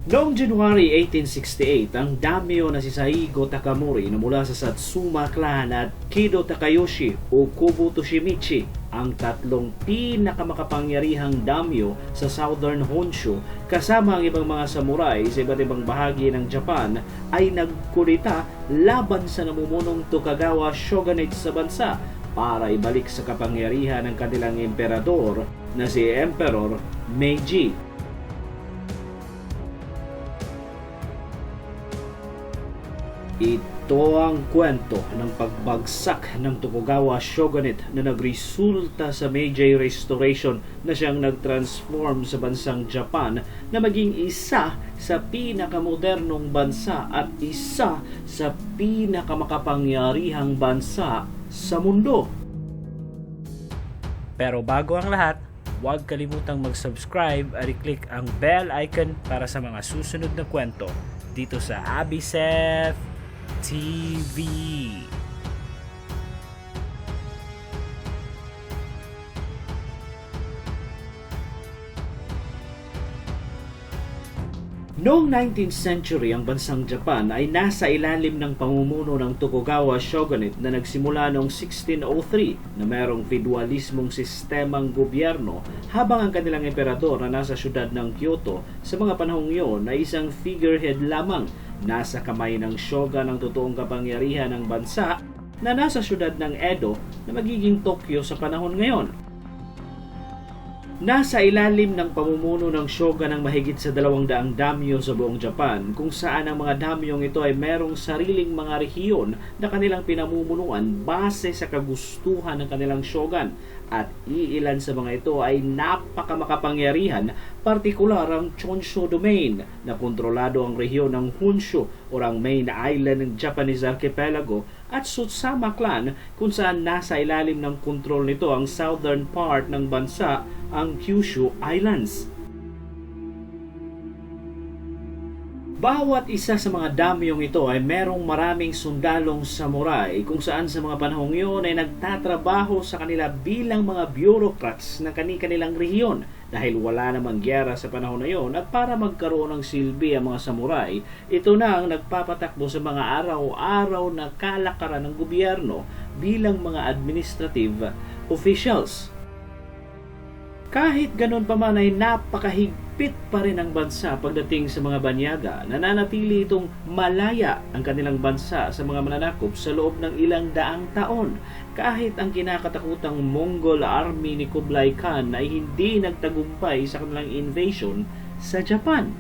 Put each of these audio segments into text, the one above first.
Noong January 1868, ang daimyo na si Saigo Takamori na mula sa Satsuma clan at Kido Takayoshi o Kubo Toshimichi, ang tatlong pinakamakapangyarihang daimyo sa Southern Honshu kasama ang ibang mga samurai sa iba't ibang bahagi ng Japan ay nagkudita laban sa namumunong Tokugawa shogunate sa bansa para ibalik sa kapangyarihan ng kanilang emperador na si Emperor Meiji. Ito ang kwento ng pagbagsak ng Tokugawa shogunate na nagresulta sa Meiji Restoration na siyang nagtransform sa bansang Japan na maging isa sa pinakamodernong bansa at isa sa pinakamakapangyarihang bansa sa mundo. Pero bago ang lahat, huwag kalimutang mag-subscribe at i-click ang bell icon para sa mga susunod na kwento dito sa Abiseth TV. Noong 19th century, ang bansang Japan ay nasa ilalim ng pamumuno ng Tokugawa shogunate na nagsimula noong 1603 na mayroong feudalismong sistemang gobyerno habang ang kanilang emperador na nasa syudad ng Kyoto sa mga panahong iyon ay isang figurehead lamang. Nasa kamay ng shogun ang totoong kapangyarihan ng bansa na nasa syudad ng Edo na magiging Tokyo sa panahon ngayon. Nasa ilalim ng pamumuno ng shogun ang mahigit sa 200 daimyo sa buong Japan kung saan ang mga daimyong ito ay merong sariling mga rehiyon na kanilang pinamumunuan base sa kagustuhan ng kanilang shogun at iilan sa mga ito ay napakamakapangyarihan, partikular ang Chonshu Domain na kontrolado ang rehiyon ng Honshu o ang main island ng Japanese archipelago at Tsutsama clan kung saan nasa ilalim ng kontrol nito ang southern part ng bansa, ang Kyushu Islands. Bawat isa sa mga daimyong ito ay merong maraming sundalong samurai kung saan sa mga panahong iyon ay nagtatrabaho sa kanila bilang mga bureaucrats ng kanilang rehiyon dahil wala namang gyera sa panahon na iyon at para magkaroon ng silbi ang mga samurai, ito na ang nagpapatakbo sa mga araw-araw na kalakaran ng gobyerno bilang mga administrative officials. Kahit ganun pa man ay napakahigpit pa rin ang bansa pagdating sa mga banyaga, nananatili itong malaya ang kanilang bansa sa mga mananakop sa loob ng ilang daang taon. Kahit ang kinakatakutang Mongol army ni Kublai Khan ay hindi nagtagumpay sa kanilang invasion sa Japan.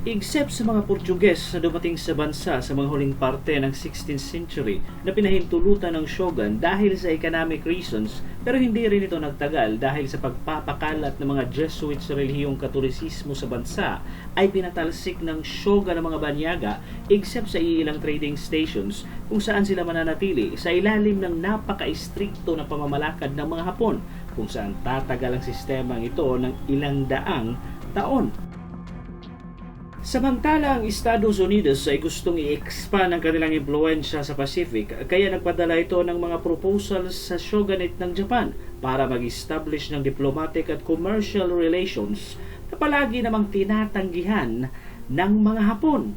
Except sa mga Portuges na dumating sa bansa sa mga huling parte ng 16th century na pinahintulutan ng shogun dahil sa economic reasons, pero hindi rin ito nagtagal dahil sa pagpapakalat ng mga Jesuit sa relihiyong Katolisismo sa bansa ay pinatalsik ng shogun ng mga banyaga except sa iilang trading stations kung saan sila mananatili sa ilalim ng napaka-istrikto na pamamalakad ng mga Hapon kung saan tatagal ang sistemang ito ng ilang daang taon. Samantala, ang Estados Unidos ay gustong i-expand ang kanilang impluensya sa Pacific kaya nagpadala ito ng mga proposals sa shogunate ng Japan para mag-establish ng diplomatic at commercial relations na palagi namang tinatanggihan ng mga Hapon.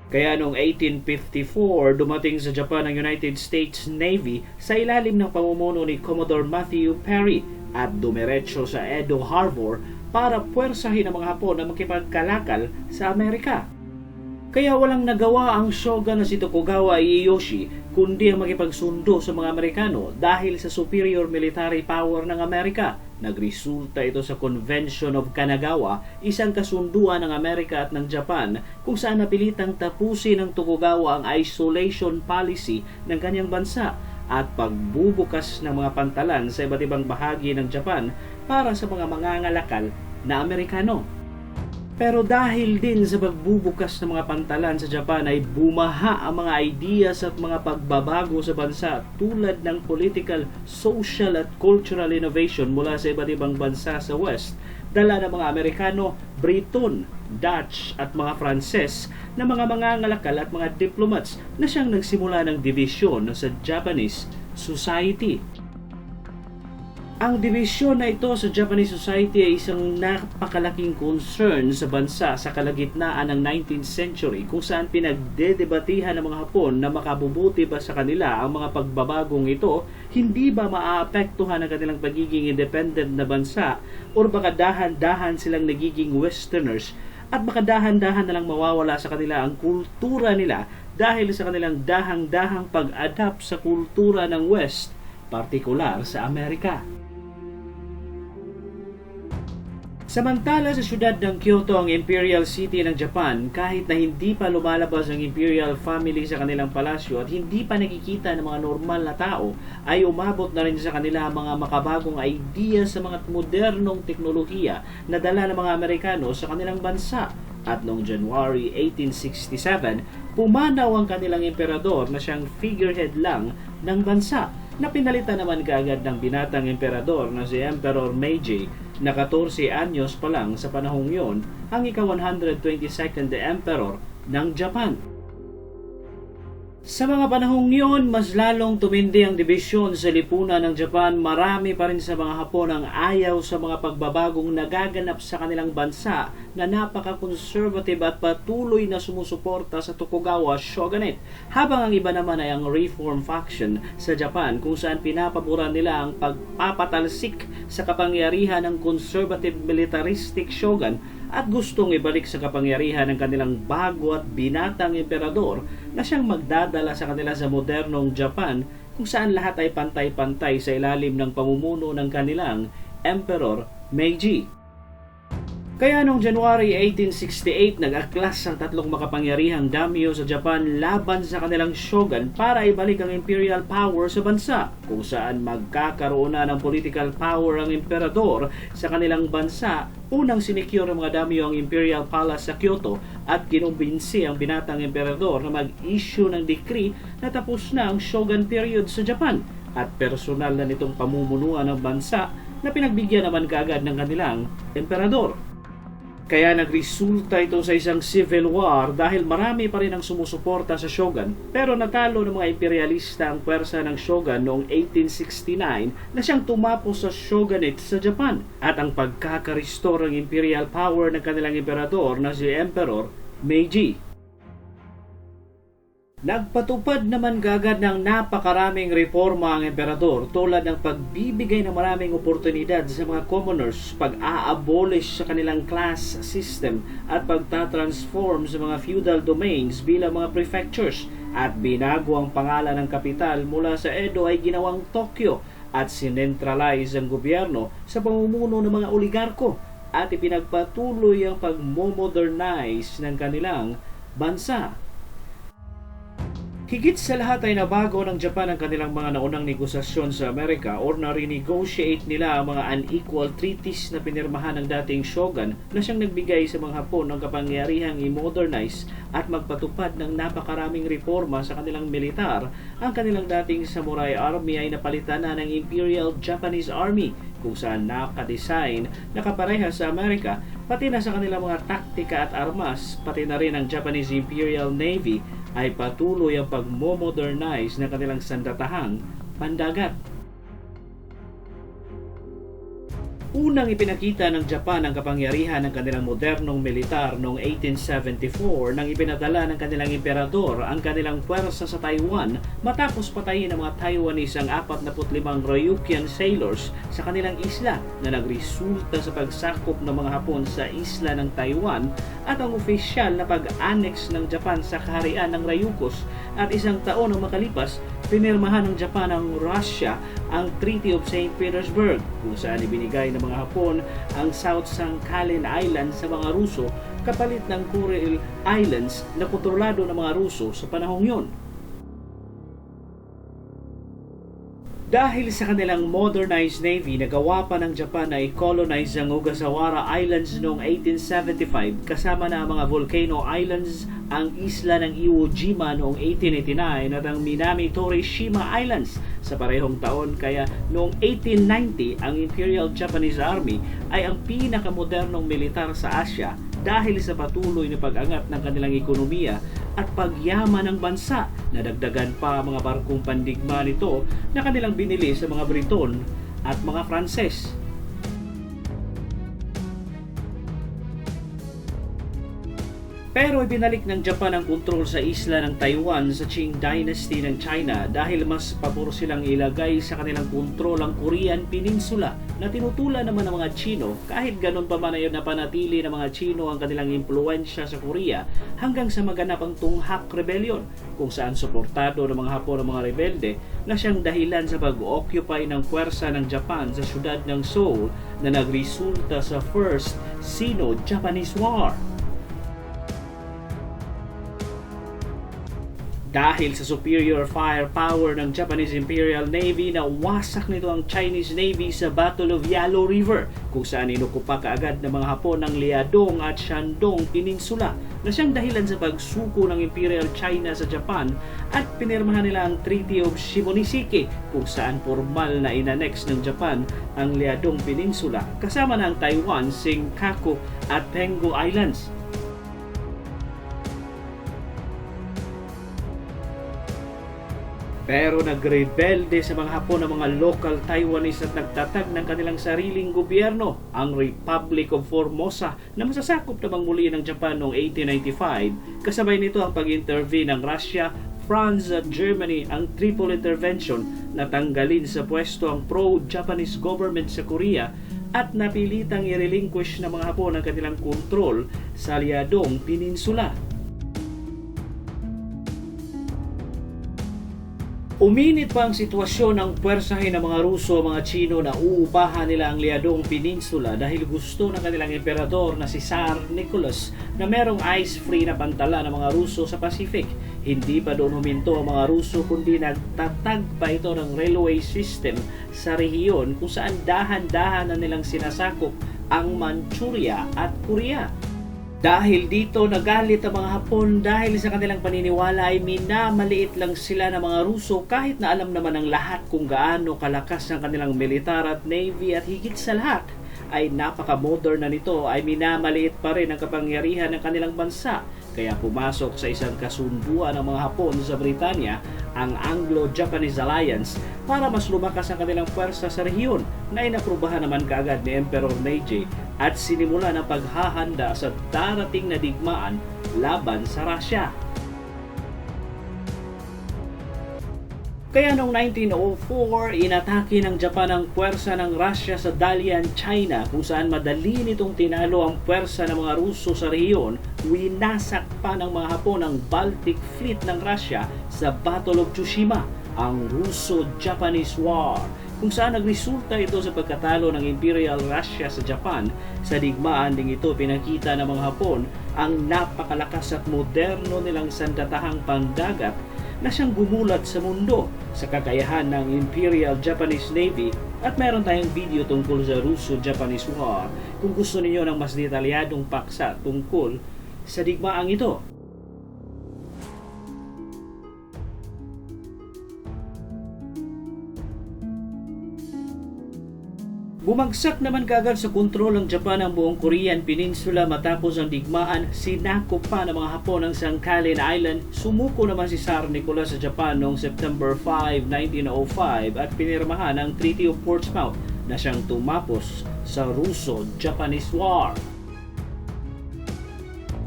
Kaya noong 1854, dumating sa Japan ang United States Navy sa ilalim ng pamumuno ni Commodore Matthew Perry at dumiretso sa Edo Harbor para puwersahin ang mga Hapon na makipagkalakal sa Amerika. Kaya walang nagawa ang shogun na si Tokugawa Ieyasu kundi ang makipagsundo sa mga Amerikano dahil sa superior military power ng Amerika. Nagresulta ito sa Convention of Kanagawa, isang kasunduan ng Amerika at ng Japan kung saan napilitang tapusin ng Tokugawa ang isolation policy ng kanyang bansa at pagbubukas ng mga pantalan sa iba't ibang bahagi ng Japan para sa mga mangangalakal na Amerikano. Pero dahil din sa pagbubukas ng mga pantalan sa Japan ay bumaha ang mga ideas at mga pagbabago sa bansa tulad ng political, social at cultural innovation mula sa iba't ibang bansa sa West, dala ng mga Amerikano, Briton, Dutch at mga Franses na mga mangangalakal at mga diplomats na siyang nagsimula ng divisyon sa Japanese society. Ang dibisyon na ito sa Japanese society ay isang napakalaking concern sa bansa sa kalagitnaan ng 19th century kung saan pinagdedebatihan ng mga Hapon na makabubuti ba sa kanila ang mga pagbabagong ito, hindi ba maaapektuhan ang kanilang pagiging independent na bansa o baka dahan-dahan silang nagiging westerners at baka dahan-dahan na lang mawawala sa kanila ang kultura nila dahil sa kanilang dahang-dahang pag-adapt sa kultura ng West, partikular sa Amerika. Samantala sa siyudad ng Kyoto, ang Imperial City ng Japan, kahit na hindi pa lumalabas ang Imperial Family sa kanilang palasyo at hindi pa nakikita ng mga normal na tao, ay umabot na rin sa kanila ang mga makabagong idea sa mga modernong teknolohiya na dala ng mga Amerikano sa kanilang bansa. At noong January 1867, pumanaw ang kanilang emperador na siyang figurehead lang ng bansa, na pinalitan naman kaagad ng binatang emperador na si Emperor Meiji na 14 anyos pa lang sa panahong yon, ang ika-122nd Emperor ng Japan. Sa mga panahong yon, mas lalong tumindi ang dibisyon sa lipunan ng Japan. Marami pa rin sa mga Hapon ang ayaw sa mga pagbabagong nagaganap sa kanilang bansa na napaka-conservative at patuloy na sumusuporta sa Tokugawa Shogunate. Habang ang iba naman ay ang reform faction sa Japan kung saan pinapaboran nila ang pagpapatalsik sa kapangyarihan ng conservative militaristic shogun at gustong ibalik sa kapangyarihan ng kanilang bago at binatang emperador na siyang magdadala sa kanila sa modernong Japan kung saan lahat ay pantay-pantay sa ilalim ng pamumuno ng kanilang Emperor Meiji. Kaya noong January 1868, nag-aklas ang tatlong makapangyarihang daimyo sa Japan laban sa kanilang shogun para ibalik ang imperial power sa bansa, kung saan magkakaroon na ng political power ang emperador sa kanilang bansa. Unang sinekyore ng mga daimyo ang Imperial Palace sa Kyoto at kinumbinsi ang binatang emperador na mag-issue ng decree na tapos na ang shogun period sa Japan at personal na nitong pamumunuan ng bansa na pinagbigyan naman kaagad ng kanilang emperador. Kaya nagresulta ito sa isang civil war dahil marami pa rin ang sumusuporta sa shogun, pero natalo ng mga imperialista ang pwersa ng shogun noong 1869 na siyang tumapos sa shogunate sa Japan at ang pagkaka-restore ng imperial power ng kanilang emperador na si Emperor Meiji. Nagpatupad naman kaagad ng napakaraming reforma ang emperador tulad ng pagbibigay ng maraming oportunidad sa mga commoners, pag-a-abolish sa kanilang class system at pagtatransform sa mga feudal domains bilang mga prefectures at binago ang pangalan ng kapital mula sa Edo ay ginawang Tokyo at sinentralize ang gobyerno sa pamumuno ng mga oligarko at ipinagpatuloy ang pag-modernize ng kanilang bansa. Higit sa lahat ay nabago ng Japan ang kanilang mga naunang negosasyon sa Amerika or na-renegotiate nila ang mga unequal treaties na pinirmahan ng dating shogun na siyang nagbigay sa mga Hapon ng kapangyarihang i-modernize at magpatupad ng napakaraming reforma sa kanilang militar. Ang kanilang dating samurai army ay napalitan na ng Imperial Japanese Army kung saan nakadesign na kapareha sa Amerika pati na sa kanilang mga taktika at armas, pati na rin ang Japanese Imperial Navy ay patuloy ang pag-modernize ng kanilang sandatahang pandagat. Unang ipinakita ng Japan ang kapangyarihan ng kanilang modernong militar noong 1874 nang ipinadala ng kanilang emperador ang kanilang puwersa sa Taiwan matapos patayin ng mga Taiwanese ang 45 Ryukyuan sailors sa kanilang isla na nagresulta sa pagsakop ng mga Hapon sa isla ng Taiwan at ang opisyal na pag-annex ng Japan sa kaharian ng Ryukyus at isang taon ang makalipas, pinirmahan ng Japan ng Russia ang Treaty of St. Petersburg kung saan ibinigay ng mga Hapon ang South Sakhalin Island sa mga Ruso kapalit ng Kuril Islands na kontrolado ng mga Ruso sa panahong yon. Dahil sa kanilang modernized navy, nagawa pa ng Japan na i-colonize ang Ogasawara Islands noong 1875 kasama na ang mga Volcano Islands, ang isla ng Iwo Jima noong 1889 at ang Minami Torishima Islands sa parehong taon. Kaya noong 1890, ang Imperial Japanese Army ay ang pinakamodernong militar sa Asia dahil sa patuloy na pag-angat ng kanilang ekonomiya at pagyaman ng bansa. Nadagdagan pa ang mga barkong pandigma nito na kanilang binili sa mga Briton at mga Pranses. Pero ibinalik ng Japan ang kontrol sa isla ng Taiwan sa Qing Dynasty ng China dahil mas pabor silang ilagay sa kanilang kontrol ang Korean Peninsula na tinutulan naman ng mga Chino. Kahit ganun pa man ay napanatili ng mga Chino ang kanilang impluensya sa Korea hanggang sa maganap ang Tunghak Rebellion, kung saan suportado ng mga Hapon ng mga rebelde na siyang dahilan sa pag-occupy ng puwersa ng Japan sa syudad ng Seoul na nagresulta sa First Sino-Japanese War. Dahil sa superior firepower ng Japanese Imperial Navy, nawasak nito ang Chinese Navy sa Battle of Yalu River, kung saan inukupa kaagad ng mga Hapon ng Liaodong at Shandong Peninsula na siyang dahilan sa pagsuko ng Imperial China sa Japan, at pinirmahan nila ang Treaty of Shimonoseki kung saan formal na inanex ng Japan ang Liaodong Peninsula kasama ng Taiwan, Senkaku at Penghu Islands. Pero nagrebelde sa mga Hapon ng mga local Taiwanese at nagtatag ng kanilang sariling gobyerno, ang Republic of Formosa, na masasakop namang muli ng Japan noong 1895. Kasabay nito ang pag-intervene ng Russia, France at Germany, ang Triple Intervention na tanggalin sa pwesto ang pro-Japanese government sa Korea at napilitang i-relinquish ng mga Hapon ang kanilang kontrol sa Liaodong Peninsula. Uminit pa ang sitwasyon ng puwersahin ng mga Ruso o mga Chino na uupahan nila ang Liaodong Peninsula dahil gusto ng kanilang emperador na si Tsar Nicholas na merong ice-free na pantala ng mga Ruso sa Pacific. Hindi pa doon huminto ang mga Ruso kundi nagtatag pa ito ng railway system sa rehiyon kung saan dahan-dahan na nilang sinasakop ang Manchuria at Korea. Dahil dito, nagalit ang mga Hapon dahil sa kanilang paniniwala ay minamaliit lang sila ng mga Ruso kahit na alam naman ng lahat kung gaano kalakas ang kanilang militar at navy, at higit sa lahat ay napaka-modern na nito ay minamaliit pa rin ang kapangyarihan ng kanilang bansa. Kaya pumasok sa isang kasunduan ng mga Hapon sa Britanya ang Anglo-Japanese Alliance para mas lumakas ang kanilang puwersa sa rehiyon na inaprubahan naman kaagad ni Emperor Meiji at sinimula ng paghahanda sa darating na digmaan laban sa Russia. Kaya noong 1904, inatake ng Japan ang puwersa ng Russia sa Dalian, China, kung saan madali nitong tinalo ang puwersa ng mga Ruso sa rehiyon. Winasak pa ng mga Hapon ang Baltic Fleet ng Russia sa Battle of Tsushima, ang Russo-Japanese War, kung saan nagresulta ito sa pagkatalo ng Imperial Russia sa Japan. Sa digmaan ding ito, pinakita ng mga Hapon ang napakalakas at moderno nilang sandatahang pandagat na siyang gumulat sa mundo sa kakayahan ng Imperial Japanese Navy, at meron tayong video tungkol sa Russo-Japanese War kung gusto niyo ng mas detalyadong paksa tungkol sa digmaang ito. Bumagsak naman kaagad sa kontrol ng Japan ang buong Korean Peninsula matapos ang digmaan. Sinakop pa ng mga Hapon ang Sakhalin Island. Sumuko naman si Tsar Nicholas sa Japan noong September 5, 1905 at pinirmahan ang Treaty of Portsmouth na siyang tumapos sa Russo-Japanese War.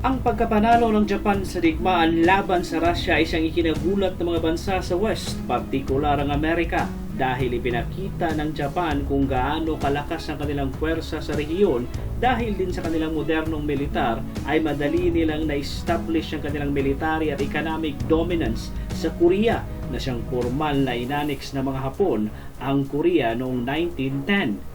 Ang pagkapanalo ng Japan sa digmaan laban sa Russia ay siyang ikinagulat ng mga bansa sa West, partikular ang Amerika, dahil ipinakita ng Japan kung gaano kalakas ang kanilang puwersa sa rehiyon. Dahil din sa kanilang modernong militar ay madali nilang na-establish ang kanilang military at economic dominance sa Korea na siyang formal na inanex ng mga Hapon ang Korea noong 1910.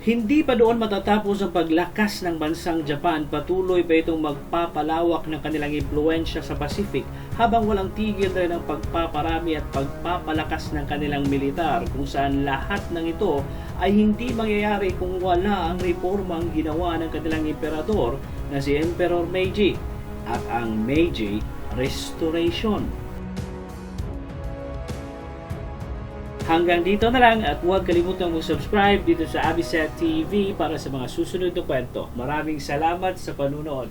Hindi pa doon matatapos ang paglakas ng bansang Japan. Patuloy pa itong magpapalawak ng kanilang impluensya sa Pacific habang walang tigil rin ang pagpaparami at pagpapalakas ng kanilang militar, kung saan lahat ng ito ay hindi mangyayari kung wala ang reformang ginawa ng kanilang emperador na si Emperor Meiji at ang Meiji Restoration. Hanggang dito na lang, at huwag kalimutang mag-subscribe dito sa Aviset TV para sa mga susunod na kwento. Maraming salamat sa panunood.